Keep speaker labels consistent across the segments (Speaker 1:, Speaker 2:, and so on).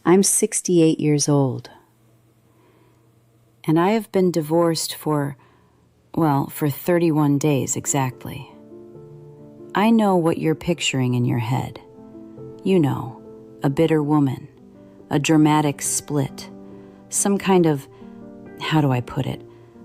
Speaker 1: I'm 68 years old, and I have been divorced for 31 days exactly. I know what you're picturing in your head. You know, a bitter woman, a dramatic split, some kind of, how do I put it,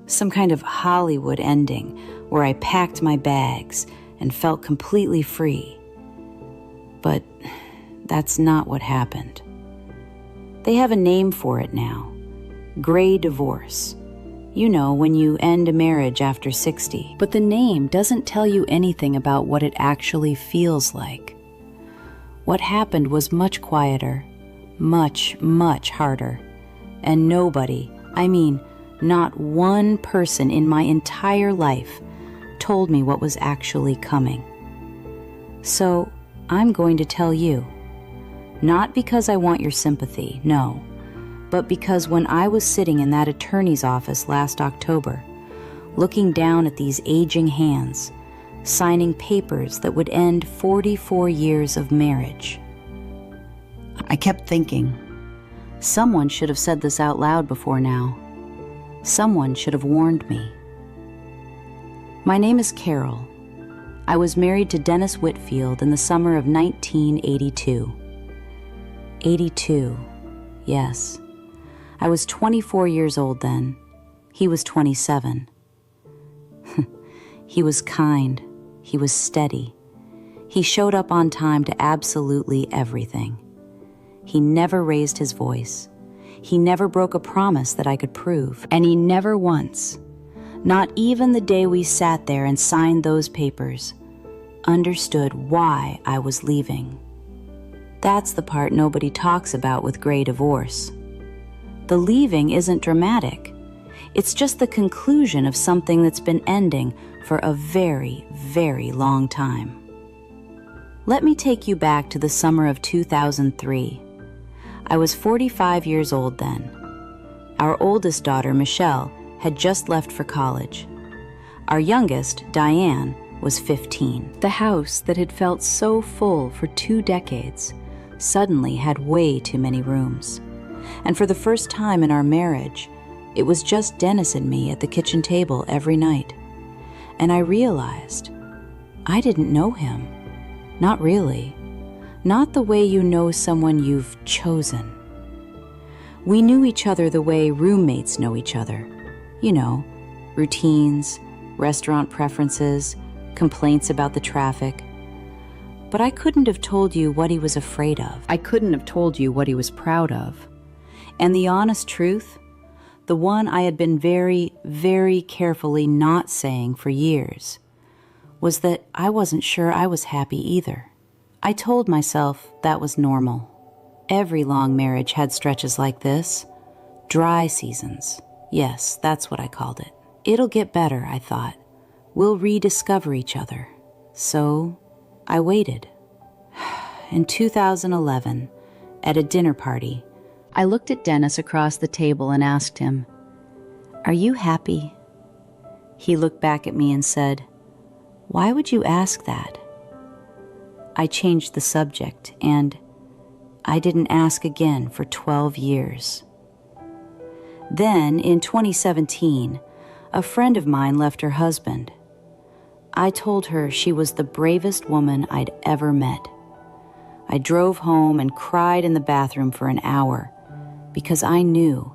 Speaker 1: some kind of Hollywood ending where I packed my bags and felt completely free. But that's not what happened. They have a name for it now. Gray divorce. You know, when you end a marriage after 60. But the name doesn't tell you anything about what it actually feels like. What happened was much quieter, much, much harder. And nobody, not one person in my entire life told me what was actually coming. So I'm going to tell you. Not because I want your sympathy, no, but because when I was sitting in that attorney's office last October, looking down at these aging hands, signing papers that would end 44 years of marriage, I kept thinking, someone should have said this out loud before now. Someone should have warned me. My name is Carol. I was married to Dennis Whitfield in the summer of 1982. 82, yes. I was 24 years old then. He was 27. He was kind. He was steady. He showed up on time to absolutely everything. He never raised his voice. He never broke a promise that I could prove. And he never once, not even the day we sat there and signed those papers, understood why I was leaving. That's the part nobody talks about with gray divorce. The leaving isn't dramatic. It's just the conclusion of something that's been ending for a very, very long time. Let me take you back to the summer of 2003. I was 45 years old then. Our oldest daughter, Michelle, had just left for college. Our youngest, Diane, was 15. The house that had felt so full for 2 decades suddenly had way too many rooms. And for the first time in our marriage, it was just Dennis and me at the kitchen table every night. And I realized I didn't know him. Not really. Not the way you know someone you've chosen. We knew each other the way roommates know each other. You know, routines, restaurant preferences, complaints about the traffic. But I couldn't have told you what he was afraid of. I couldn't have told you what he was proud of. And the honest truth, the one I had been very, very carefully not saying for years, was that I wasn't sure I was happy either. I told myself that was normal. Every long marriage had stretches like this. Dry seasons. Yes, that's what I called it. It'll get better, I thought. We'll rediscover each other. So I waited. In 2011, at a dinner party, I looked at Dennis across the table and asked him, "Are you happy?" He looked back at me and said, "Why would you ask that?" I changed the subject, and I didn't ask again for 12 years. Then, in 2017, a friend of mine left her husband. I told her she was the bravest woman I'd ever met. I drove home and cried in the bathroom for an hour because I knew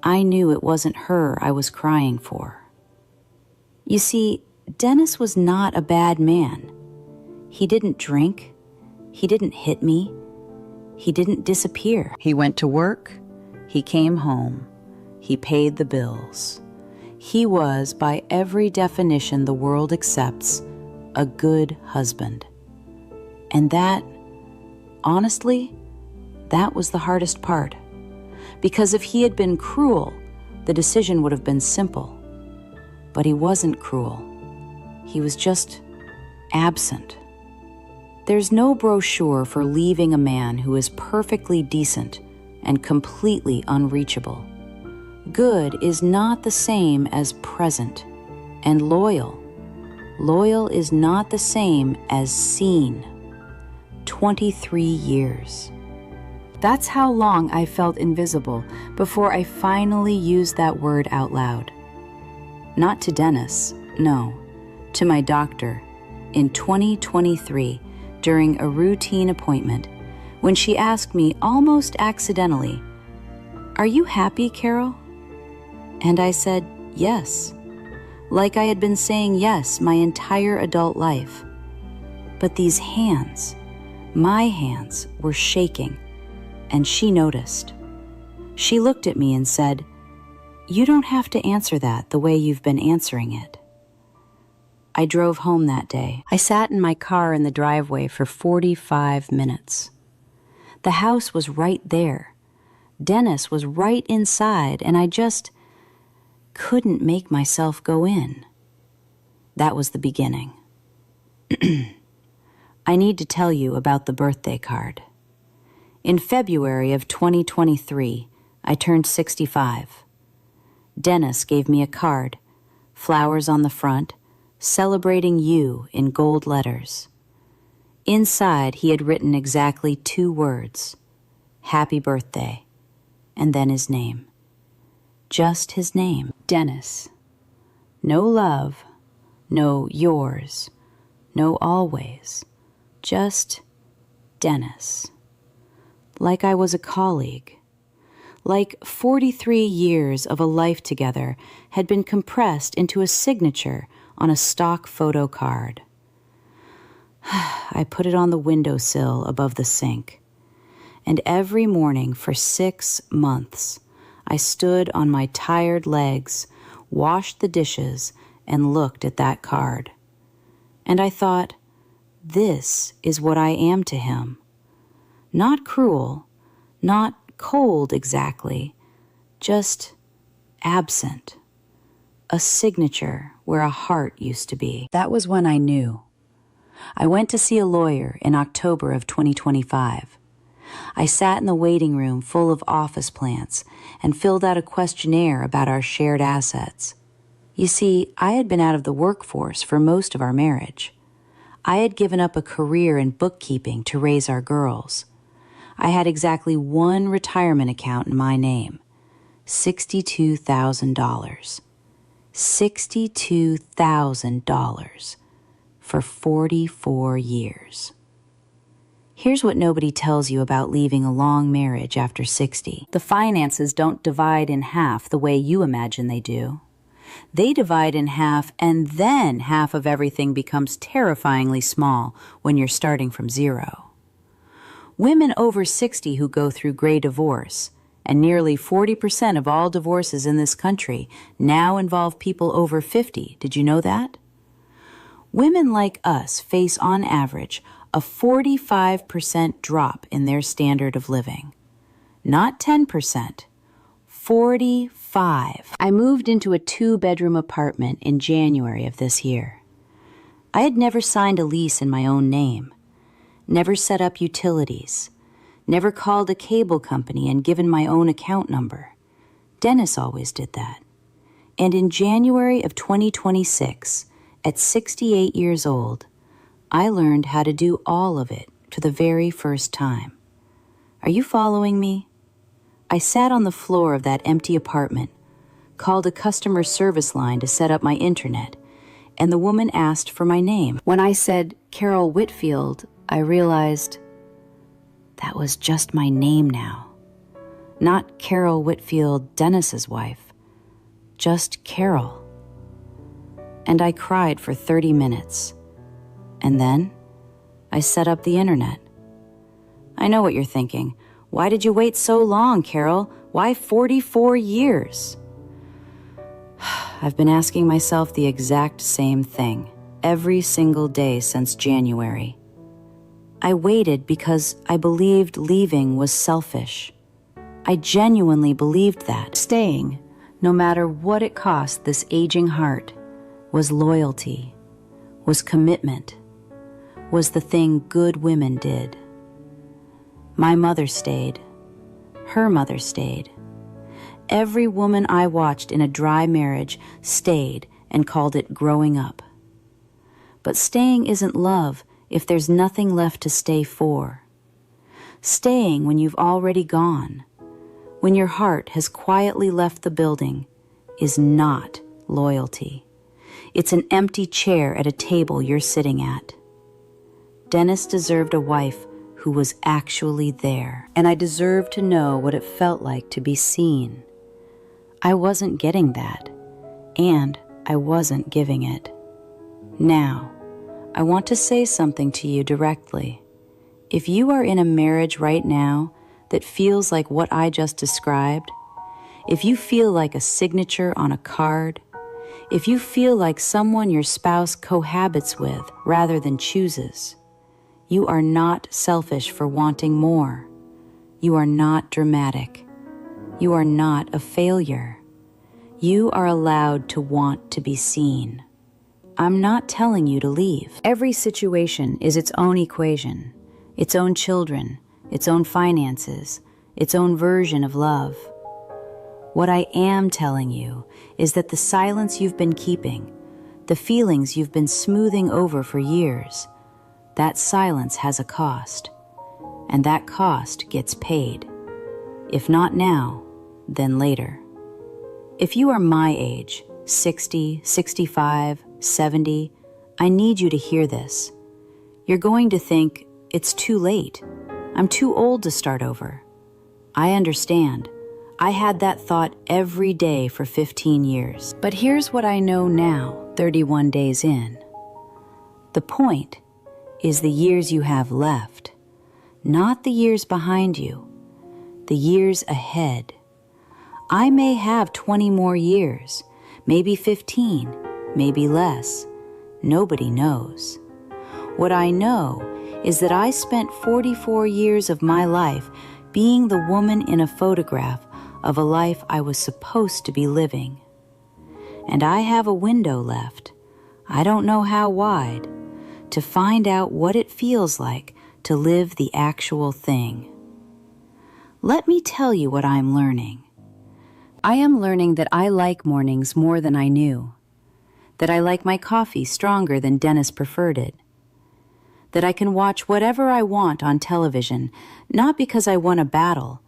Speaker 1: it wasn't her I was crying for. You see, Dennis was not a bad man. He didn't drink. He didn't hit me. He didn't disappear. He went to work. He came home. He paid the bills. He was, by every definition the world accepts, a good husband. And that, honestly, that was the hardest part. Because if he had been cruel, the decision would have been simple. But he wasn't cruel. He was just absent. There's no brochure for leaving a man who is perfectly decent and completely unreachable. Good is not the same as present, and loyal. Loyal is not the same as seen. 23 years. That's how long I felt invisible before I finally used that word out loud. Not to Dennis, no, to my doctor in 2023 during a routine appointment when she asked me almost accidentally, "Are you happy, Carol?" And I said, yes, like I had been saying yes my entire adult life. But these hands, my hands, were shaking, and she noticed. She looked at me and said, "You don't have to answer that the way you've been answering it." I drove home that day. I sat in my car in the driveway for 45 minutes. The house was right there. Dennis was right inside, and I just couldn't make myself go in. That was the beginning. I need to tell you about the birthday card. In February of 2023, I turned 65. Dennis gave me a card, flowers on the front, celebrating you in gold letters. Inside, he had written exactly 2 words, "Happy Birthday," and then his name. Just his name, Dennis. No love, no yours, no always, just Dennis. Like I was a colleague. Like 43 years of a life together had been compressed into a signature on a stock photo card. I put it on the windowsill above the sink, and every morning for 6 months, I stood on my tired legs, washed the dishes, and looked at that card. And I thought, this is what I am to him. Not cruel, not cold exactly, just absent. A signature where a heart used to be. That was when I knew. I went to see a lawyer in October of 2025. I sat in the waiting room full of office plants and filled out a questionnaire about our shared assets. You see, I had been out of the workforce for most of our marriage. I had given up a career in bookkeeping to raise our girls. I had exactly one retirement account in my name, $62,000. $62,000 for 44 years. Here's what nobody tells you about leaving a long marriage after 60. The finances don't divide in half the way you imagine they do. They divide in half, and then half of everything becomes terrifyingly small when you're starting from zero. Women over 60 who go through gray divorce, and nearly 40% of all divorces in this country now involve people over 50. Did you know that? Women like us face, on average, a 45% drop in their standard of living. Not 10%, 45. I moved into a 2-bedroom apartment in January of this year. I had never signed a lease in my own name, never set up utilities, never called a cable company and given my own account number. Dennis always did that. And in January of 2026, at 68 years old, I learned how to do all of it for the very first time. Are you following me? I sat on the floor of that empty apartment, called a customer service line to set up my internet, and the woman asked for my name. When I said Carol Whitfield, I realized that was just my name now. Not Carol Whitfield, Dennis's wife, just Carol. And I cried for 30 minutes. And then I set up the internet. I know what you're thinking. Why did you wait so long, Carol? Why 44 years? I've been asking myself the exact same thing every single day since January. I waited because I believed leaving was selfish. I genuinely believed that. Staying, no matter what it cost this aging heart, was loyalty, was commitment, was the thing good women did. My mother stayed. Her mother stayed. Every woman I watched in a dry marriage stayed and called it growing up. But staying isn't love if there's nothing left to stay for. staying when you've already gone, when your heart has quietly left the building, is not loyalty. It's an empty chair at a table you're sitting at. Dennis deserved a wife who was actually there, and I deserved to know what it felt like to be seen. I wasn't getting that, and I wasn't giving it. Now, I want to say something to you directly. If you are in a marriage right now that feels like what I just described, if you feel like a signature on a card, if you feel like someone your spouse cohabits with rather than chooses, you are not selfish for wanting more. You are not dramatic. You are not a failure. You are allowed to want to be seen. I'm not telling you to leave. Every situation is its own equation, its own children, its own finances, its own version of love. What I am telling you is that the silence you've been keeping, the feelings you've been smoothing over for years, that silence has a cost, and that cost gets paid. If not now, then later. If you are my age, 60, 65, 70, I need you to hear this. You're going to think, it's too late. I'm too old to start over. I understand. I had that thought every day for 15 years. But here's what I know now, 31 days in. The point is the years you have left, not the years behind you, the years ahead. I may have 20 more years, maybe 15, maybe less. Nobody knows. What I know is that I spent 44 years of my life being the woman in a photograph of a life I was supposed to be living. And I have a window left, I don't know how wide, to find out what it feels like to live the actual thing. Let me tell you what I'm learning. I am learning that I like mornings more than I knew, that I like my coffee stronger than Dennis preferred it, that I can watch whatever I want on television, not because I won a battle,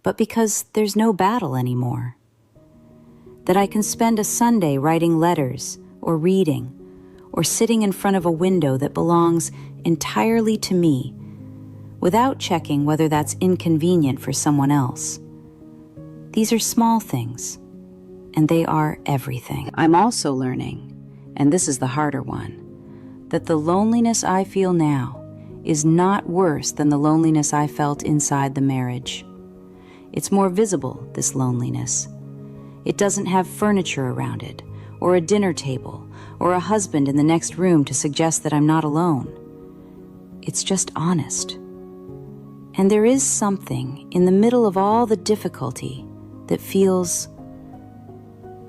Speaker 1: but because there's no battle anymore. That I can spend a Sunday writing letters, or reading, or sitting in front of a window that belongs entirely to me, without checking whether that's inconvenient for someone else. These are small things, and they are everything. I'm also learning, and this is the harder one, that the loneliness I feel now is not worse than the loneliness I felt inside the marriage. It's more visible, this loneliness. It doesn't have furniture around it, or a dinner table, or a husband in the next room to suggest that I'm not alone. It's just honest. And there is something in the middle of all the difficulty that feels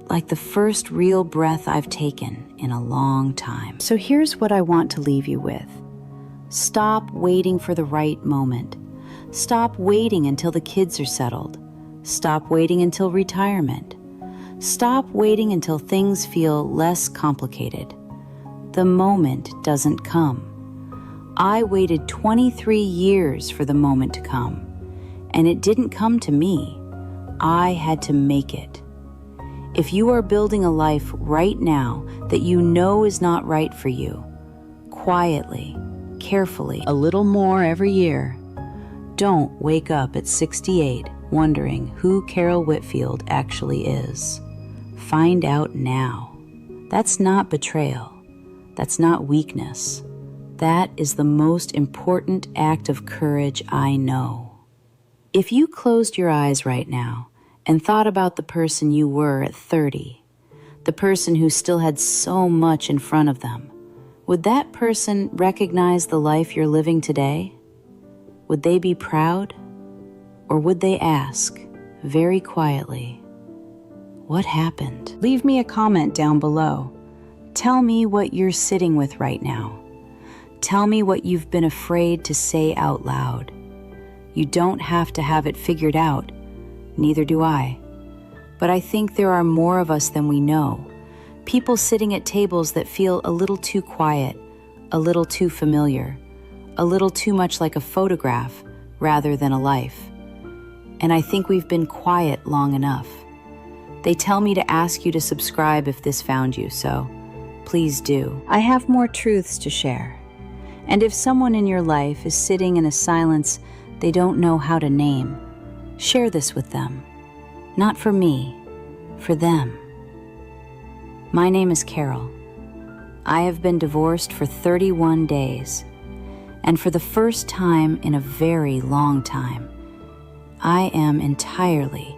Speaker 1: like the first real breath I've taken in a long time. So here's what I want to leave you with. Stop waiting for the right moment. Stop waiting until the kids are settled. Stop waiting until retirement. Stop waiting until things feel less complicated. The moment doesn't come. I waited 23 years for the moment to come, and it didn't come to me. I had to make it. If you are building a life right now that you know is not right for you, quietly, carefully, a little more every year, don't wake up at 68 wondering who Carol Whitfield actually is. Find out now. That's not betrayal. That's not weakness. That is the most important act of courage I know. If you closed your eyes right now and thought about the person you were at 30, the person who still had so much in front of them, would that person recognize the life you're living today? Would they be proud? Or would they ask, very quietly, what happened? Leave me a comment down below. Tell me what you're sitting with right now. Tell me what you've been afraid to say out loud. You don't have to have it figured out, neither do I. But I think there are more of us than we know. People sitting at tables that feel a little too quiet, a little too familiar, a little too much like a photograph rather than a life. And I think we've been quiet long enough. They tell me to ask you to subscribe if this found you, so please do. I have more truths to share. And if someone in your life is sitting in a silence they don't know how to name, share this with them. Not for me, for them. My name is Carol. I have been divorced for 31 days, and for the first time in a very long time, I am entirely,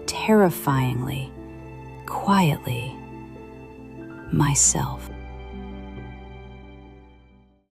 Speaker 1: terrifyingly, quietly myself.